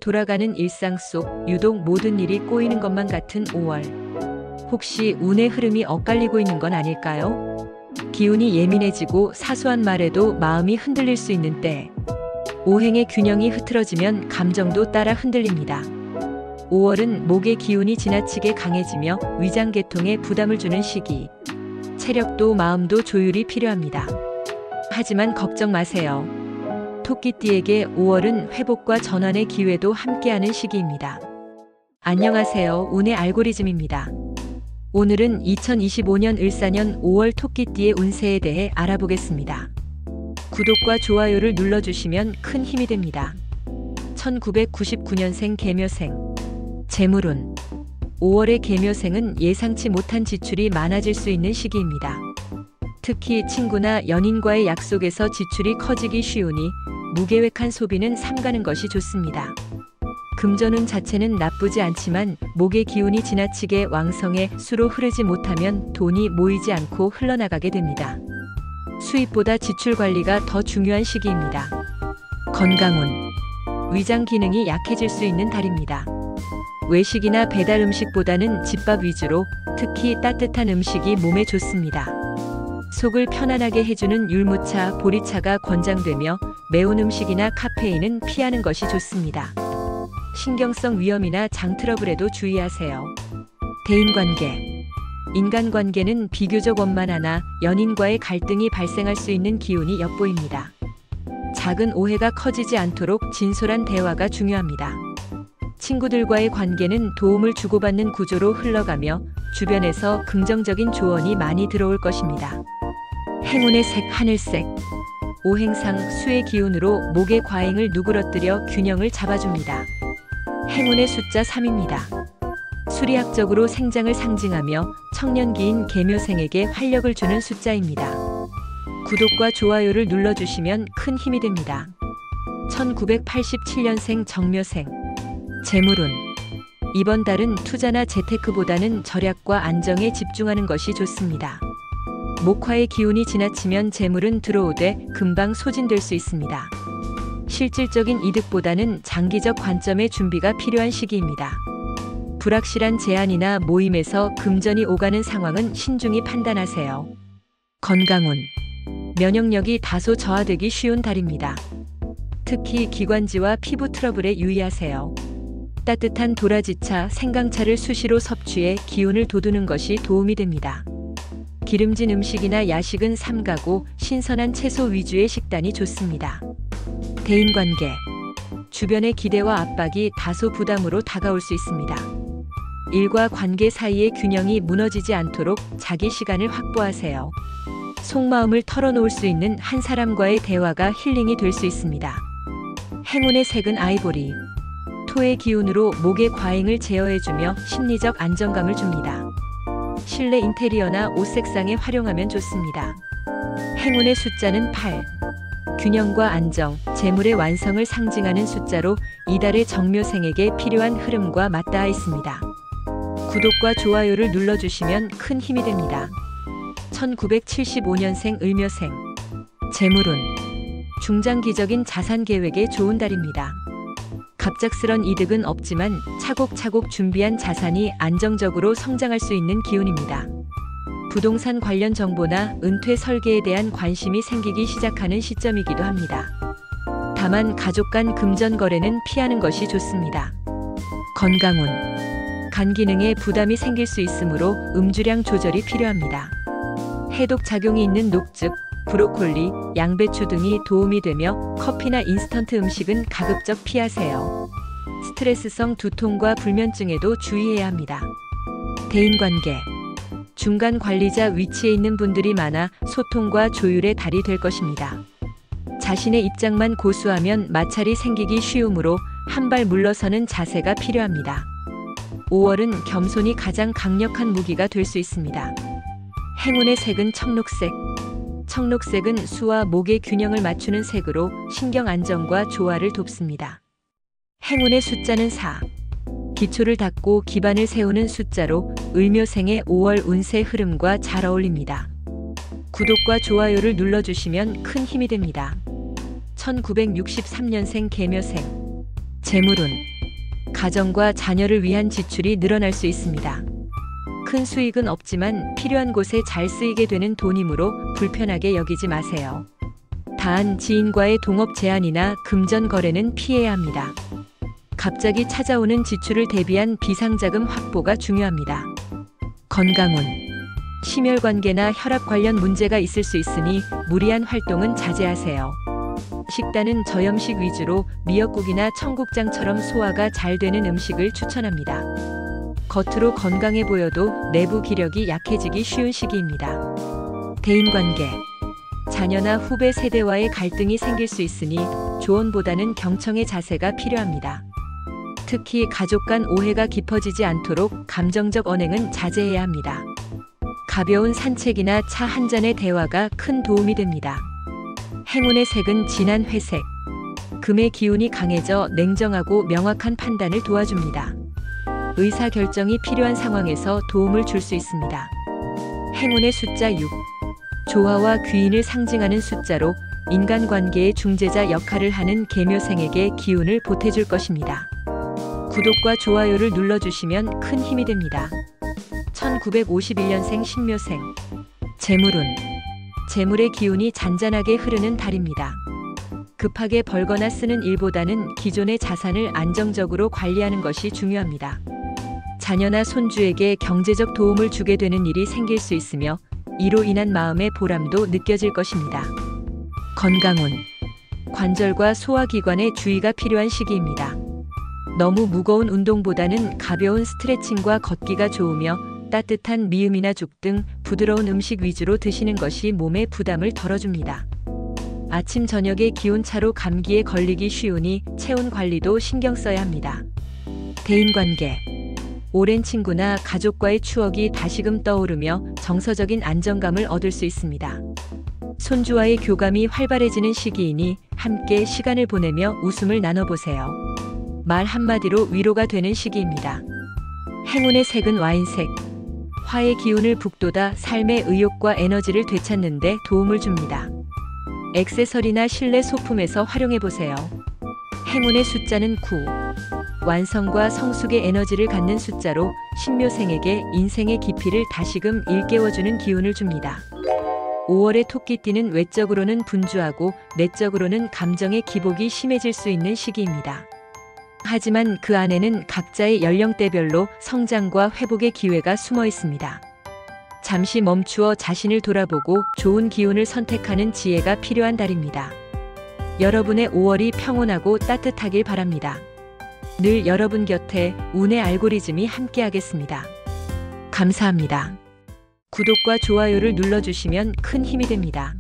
돌아가는 일상 속 유독 모든 일이 꼬이는 것만 같은 5월. 혹시 운의 흐름이 엇갈리고 있는 건 아닐까요? 기운이 예민해지고 사소한 말에도 마음이 흔들릴 수 있는 때, 오행의 균형이 흐트러지면 감정도 따라 흔들립니다. 5월은 목의 기운이 지나치게 강해지며 위장계통에 부담을 주는 시기. 체력도 마음도 조율이 필요합니다. 하지만 걱정 마세요. 토끼띠에게 5월은 회복과 전환의 기회도 함께하는 시기입니다. 안녕하세요. 운의 알고리즘입니다. 오늘은 2025년 을사년 5월 토끼띠의 운세에 대해 알아보겠습니다. 구독과 좋아요를 눌러주시면 큰 힘이 됩니다. 1999년생 계묘생. 재물운. 5월의 계묘생은 예상치 못한 지출이 많아질 수 있는 시기입니다. 특히 친구나 연인과의 약속에서 지출이 커지기 쉬우니 무계획한 소비는 삼가는 것이 좋습니다. 금전운 자체는 나쁘지 않지만 목의 기운이 지나치게 왕성해 수로 흐르지 못하면 돈이 모이지 않고 흘러나가게 됩니다. 수입보다 지출 관리가 더 중요한 시기입니다. 건강운. 위장 기능이 약해질 수 있는 달입니다. 외식이나 배달 음식보다는 집밥 위주로, 특히 따뜻한 음식이 몸에 좋습니다. 속을 편안하게 해주는 율무차, 보리차가 권장되며 매운 음식이나 카페인은 피하는 것이 좋습니다. 신경성 위염이나 장 트러블에도 주의하세요. 대인관계. 인간관계는 비교적 원만하나 연인과의 갈등이 발생할 수 있는 기운이 엿보입니다. 작은 오해가 커지지 않도록 진솔한 대화가 중요합니다. 친구들과의 관계는 도움을 주고받는 구조로 흘러가며 주변에서 긍정적인 조언이 많이 들어올 것입니다. 행운의 색 하늘색. 오행상 수의 기운으로 목의 과잉을 누그러뜨려 균형을 잡아줍니다. 행운의 숫자 3입니다. 수리학적으로 생장을 상징하며 청년기인 계묘생에게 활력을 주는 숫자입니다. 구독과 좋아요를 눌러주시면 큰 힘이 됩니다. 1987년생 정묘생. 재물운. 이번 달은 투자나 재테크보다는 절약과 안정에 집중하는 것이 좋습니다. 목화의 기운이 지나치면 재물은 들어오되 금방 소진될 수 있습니다. 실질적인 이득보다는 장기적 관점의 준비가 필요한 시기입니다. 불확실한 제안이나 모임에서 금전이 오가는 상황은 신중히 판단하세요. 건강운. 면역력이 다소 저하되기 쉬운 달입니다. 특히 기관지와 피부 트러블에 유의하세요. 따뜻한 도라지차, 생강차를 수시로 섭취해 기운을 돋우는 것이 도움이 됩니다. 기름진 음식이나 야식은 삼가고 신선한 채소 위주의 식단이 좋습니다. 대인관계. 주변의 기대와 압박이 다소 부담으로 다가올 수 있습니다. 일과 관계 사이의 균형이 무너지지 않도록 자기 시간을 확보하세요. 속마음을 털어놓을 수 있는 한 사람과의 대화가 힐링이 될 수 있습니다. 행운의 색은 아이보리. 토의 기운으로 목의 과잉을 제어해주며 심리적 안정감을 줍니다. 실내 인테리어나 옷 색상에 활용하면 좋습니다. 행운의 숫자는 8. 균형과 안정, 재물의 완성을 상징하는 숫자로 이달의 정묘생에게 필요한 흐름과 맞닿아 있습니다. 구독과 좋아요를 눌러주시면 큰 힘이 됩니다. 1975년생 을묘생. 재물운. 중장기적인 자산 계획에 좋은 달입니다. 갑작스런 이득은 없지만 차곡차곡 준비한 자산이 안정적으로 성장할 수 있는 기운입니다. 부동산 관련 정보나 은퇴 설계에 대한 관심이 생기기 시작하는 시점이기도 합니다. 다만 가족 간 금전 거래는 피하는 것이 좋습니다. 건강운. 간 기능에 부담이 생길 수 있으므로 음주량 조절이 필요합니다. 해독 작용이 있는 녹즙, 브로콜리, 양배추 등이 도움이 되며 커피나 인스턴트 음식은 가급적 피하세요. 스트레스성 두통과 불면증에도 주의해야 합니다. 대인관계. 중간 관리자 위치에 있는 분들이 많아 소통과 조율의 달이 될 것입니다. 자신의 입장만 고수하면 마찰이 생기기 쉬우므로 한 발 물러서는 자세가 필요합니다. 5월은 겸손이 가장 강력한 무기가 될 수 있습니다. 행운의 색은 청록색. 청록색은 수와 목의 균형을 맞추는 색으로 신경 안정과 조화를 돕습니다. 행운의 숫자는 4. 기초를 닦고 기반을 세우는 숫자로 을묘생의 5월 운세 흐름과 잘 어울립니다. 구독과 좋아요를 눌러주시면 큰 힘이 됩니다. 1963년생 계묘생. 재물운. 가정과 자녀를 위한 지출이 늘어날 수 있습니다. 큰 수익은 없지만 필요한 곳에 잘 쓰이게 되는 돈이므로 불편하게 여기지 마세요. 단, 지인과의 동업 제한이나 금전 거래는 피해야 합니다. 갑자기 찾아오는 지출을 대비한 비상자금 확보가 중요합니다. 건강운. 심혈관계나 혈압 관련 문제가 있을 수 있으니 무리한 활동은 자제하세요. 식단은 저염식 위주로 미역국이나 청국장처럼 소화가 잘 되는 음식을 추천합니다. 겉으로 건강해 보여도 내부 기력이 약해지기 쉬운 시기입니다. 대인관계. 자녀나 후배 세대와의 갈등이 생길 수 있으니 조언보다는 경청의 자세가 필요합니다. 특히 가족 간 오해가 깊어지지 않도록 감정적 언행은 자제해야 합니다. 가벼운 산책이나 차 한 잔의 대화가 큰 도움이 됩니다. 행운의 색은 진한 회색. 금의 기운이 강해져 냉정하고 명확한 판단을 도와줍니다. 의사결정이 필요한 상황에서 도움을 줄 수 있습니다. 행운의 숫자 6. 조화와 귀인을 상징하는 숫자로 인간관계의 중재자 역할을 하는 계묘생에게 기운을 보태줄 것입니다. 구독과 좋아요를 눌러주시면 큰 힘이 됩니다. 1951년생 신묘생. 재물운. 재물의 기운이 잔잔하게 흐르는 달입니다. 급하게 벌거나 쓰는 일보다는 기존의 자산을 안정적으로 관리하는 것이 중요합니다. 자녀나 손주에게 경제적 도움을 주게 되는 일이 생길 수 있으며 이로 인한 마음의 보람도 느껴질 것입니다. 건강운. 관절과 소화기관에 주의가 필요한 시기입니다. 너무 무거운 운동보다는 가벼운 스트레칭과 걷기가 좋으며 따뜻한 미음이나 죽 등 부드러운 음식 위주로 드시는 것이 몸의 부담을 덜어줍니다. 아침 저녁에 기온차로 감기에 걸리기 쉬우니 체온 관리도 신경 써야 합니다. 대인관계. 오랜 친구나 가족과의 추억이 다시금 떠오르며 정서적인 안정감을 얻을 수 있습니다. 손주와의 교감이 활발해지는 시기이니 함께 시간을 보내며 웃음을 나눠보세요. 말 한마디로 위로가 되는 시기입니다. 행운의 색은 와인색. 화의 기운을 북돋아 삶의 의욕과 에너지를 되찾는 데 도움을 줍니다. 액세서리나 실내 소품에서 활용해보세요. 행운의 숫자는 9. 완성과 성숙의 에너지를 갖는 숫자로 신묘생에게 인생의 깊이를 다시금 일깨워주는 기운을 줍니다. 5월의 토끼띠는 외적으로는 분주하고 내적으로는 감정의 기복이 심해질 수 있는 시기입니다. 하지만 그 안에는 각자의 연령대별로 성장과 회복의 기회가 숨어 있습니다. 잠시 멈추어 자신을 돌아보고 좋은 기운을 선택하는 지혜가 필요한 달입니다. 여러분의 5월이 평온하고 따뜻하길 바랍니다. 늘 여러분 곁에 운의 알고리즘이 함께하겠습니다. 감사합니다. 구독과 좋아요를 눌러주시면 큰 힘이 됩니다.